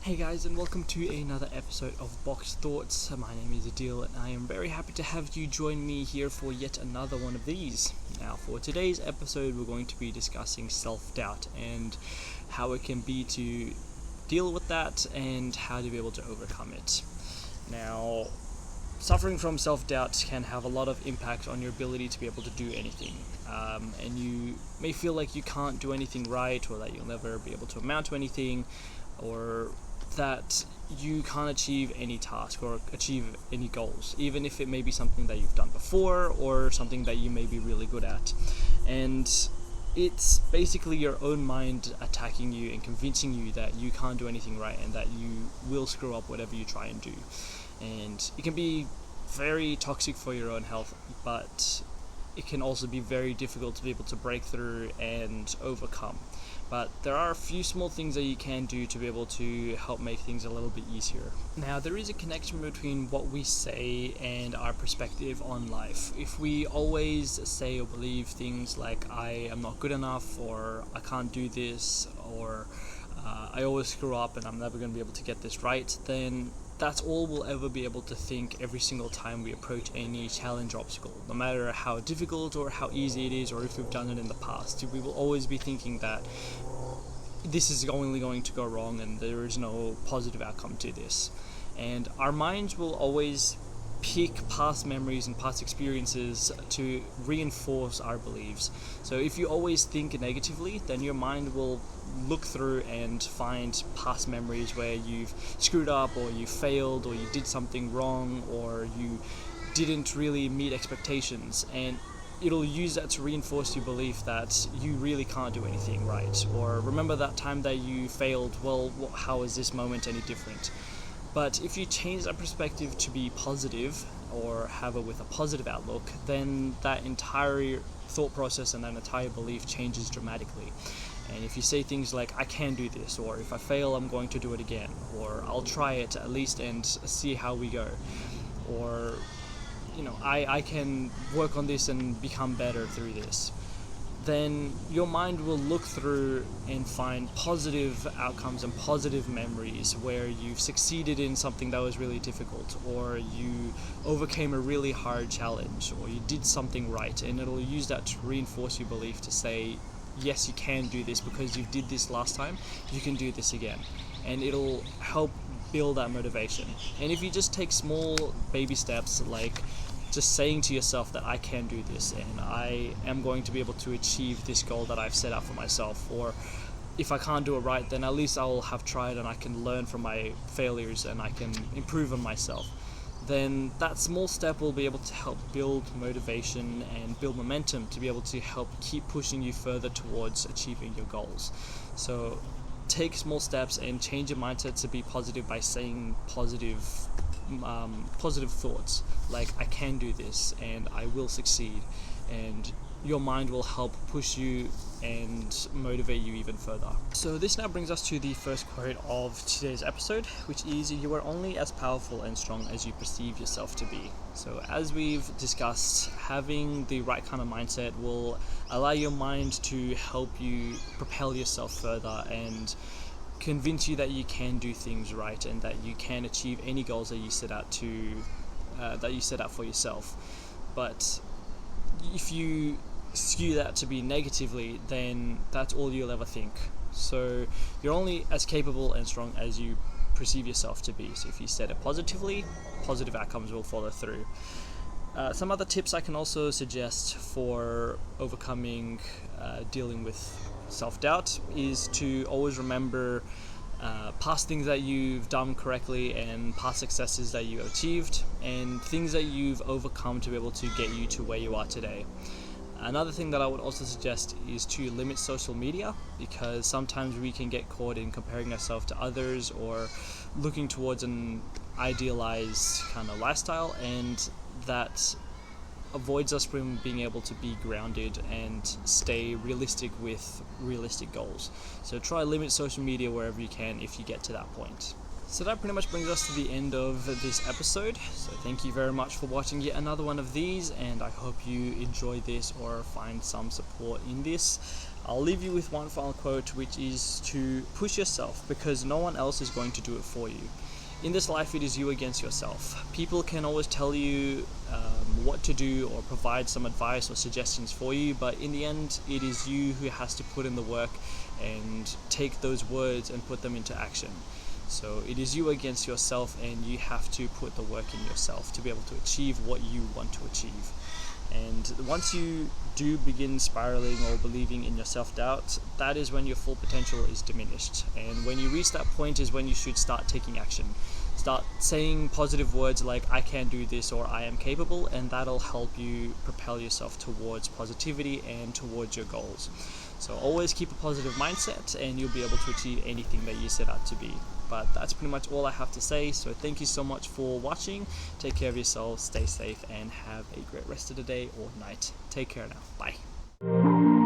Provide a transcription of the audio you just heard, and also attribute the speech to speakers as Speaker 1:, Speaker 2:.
Speaker 1: Hey guys, and welcome to another episode of Box Thoughts. My name is Adil, and I am very happy to have you join me here for yet another one of these. Now, for today's episode, we're going to be discussing self-doubt and how it can be to deal with that and how to be able to overcome it. Now, suffering from self-doubt can have a lot of impact on your ability to be able to do anything. And you may feel like you can't do anything right, or that you'll never be able to amount to anything, or that you can't achieve any task or achieve any goals, even if it may be something that you've done before or something that you may be really good at. And it's basically your own mind attacking you and convincing you that you can't do anything right and that you will screw up whatever you try and do. And it can be very toxic for your own health, but it can also be very difficult to be able to break through and overcome. But there are a few small things that you can do to be able to help make things a little bit easier. Now, there is a connection between what we say and our perspective on life. If we always say or believe things like, I am not good enough, or I can't do this, or I always screw up and I'm never going to be able to get this right, then that's all we'll ever be able to think every single time we approach any challenge or obstacle, no matter how difficult or how easy it is, or if we've done it in the past. We will always be thinking that this is only going to go wrong and there is no positive outcome to this. And our minds will always pick past memories and past experiences to reinforce our beliefs. So if you always think negatively, then your mind will look through and find past memories where you've screwed up, or you failed, or you did something wrong, or you didn't really meet expectations, and it'll use that to reinforce your belief that you really can't do anything right. Or remember that time that you failed, well, how is this moment any different? But if you change that perspective to be positive, or have it with a positive outlook, then that entire thought process and that entire belief changes dramatically. And if you say things like, I can do this, or if I fail, I'm going to do it again, or I'll try it at least and see how we go, or I can work on this and become better through this, then your mind will look through and find positive outcomes and positive memories where you've succeeded in something that was really difficult, or you overcame a really hard challenge, or you did something right, and it'll use that to reinforce your belief to say, yes, you can do this because you did this last time, you can do this again. And it'll help build that motivation. And if you just take small baby steps, like just saying to yourself that I can do this and I am going to be able to achieve this goal that I've set out for myself, or if I can't do it right, then at least I'll have tried and I can learn from my failures and I can improve on myself, then that small step will be able to help build motivation and build momentum to be able to help keep pushing you further towards achieving your goals. So take small steps and change your mindset to be positive by saying positive thoughts like, I can do this and I will succeed, and your mind will help push you and motivate you even further. So this now brings us to the first quote of today's episode, which is, you are only as powerful and strong as you perceive yourself to be. So as we've discussed, having the right kind of mindset will allow your mind to help you propel yourself further and convince you that you can do things right and that you can achieve any goals that you set out for yourself. But if you skew that to be negatively, then that's all you'll ever think. So you're only as capable and strong as you perceive yourself to be. So if you set it positively, positive outcomes will follow through. Some other tips I can also suggest for overcoming dealing with self-doubt is to always remember past things that you've done correctly and past successes that you achieved and things that you've overcome to be able to get you to where you are today. Another thing that I would also suggest is to limit social media, because sometimes we can get caught in comparing ourselves to others or looking towards an idealized kind of lifestyle, and that avoids us from being able to be grounded and stay realistic with realistic goals. So try to limit social media wherever you can if you get to that point. So that pretty much brings us to the end of this episode. So thank you very much for watching yet another one of these, and I hope you enjoy this or find some support in this. I'll leave you with one final quote, which is to push yourself, because no one else is going to do it for you. In this life, it is you against yourself. People can always tell you what to do or provide some advice or suggestions for you, but in the end, it is you who has to put in the work and take those words and put them into action. So it is you against yourself, and you have to put the work in yourself to be able to achieve what you want to achieve. And once you do begin spiraling or believing in your self-doubt, that is when your full potential is diminished. And when you reach that point is when you should start taking action. Start saying positive words like I can do this or I am capable, and that'll help you propel yourself towards positivity and towards your goals. So always keep a positive mindset, and you'll be able to achieve anything that you set out to be. But that's pretty much all I have to say. So thank you so much for watching. Take care of yourselves, stay safe, and have a great rest of the day or night. Take care now. Bye.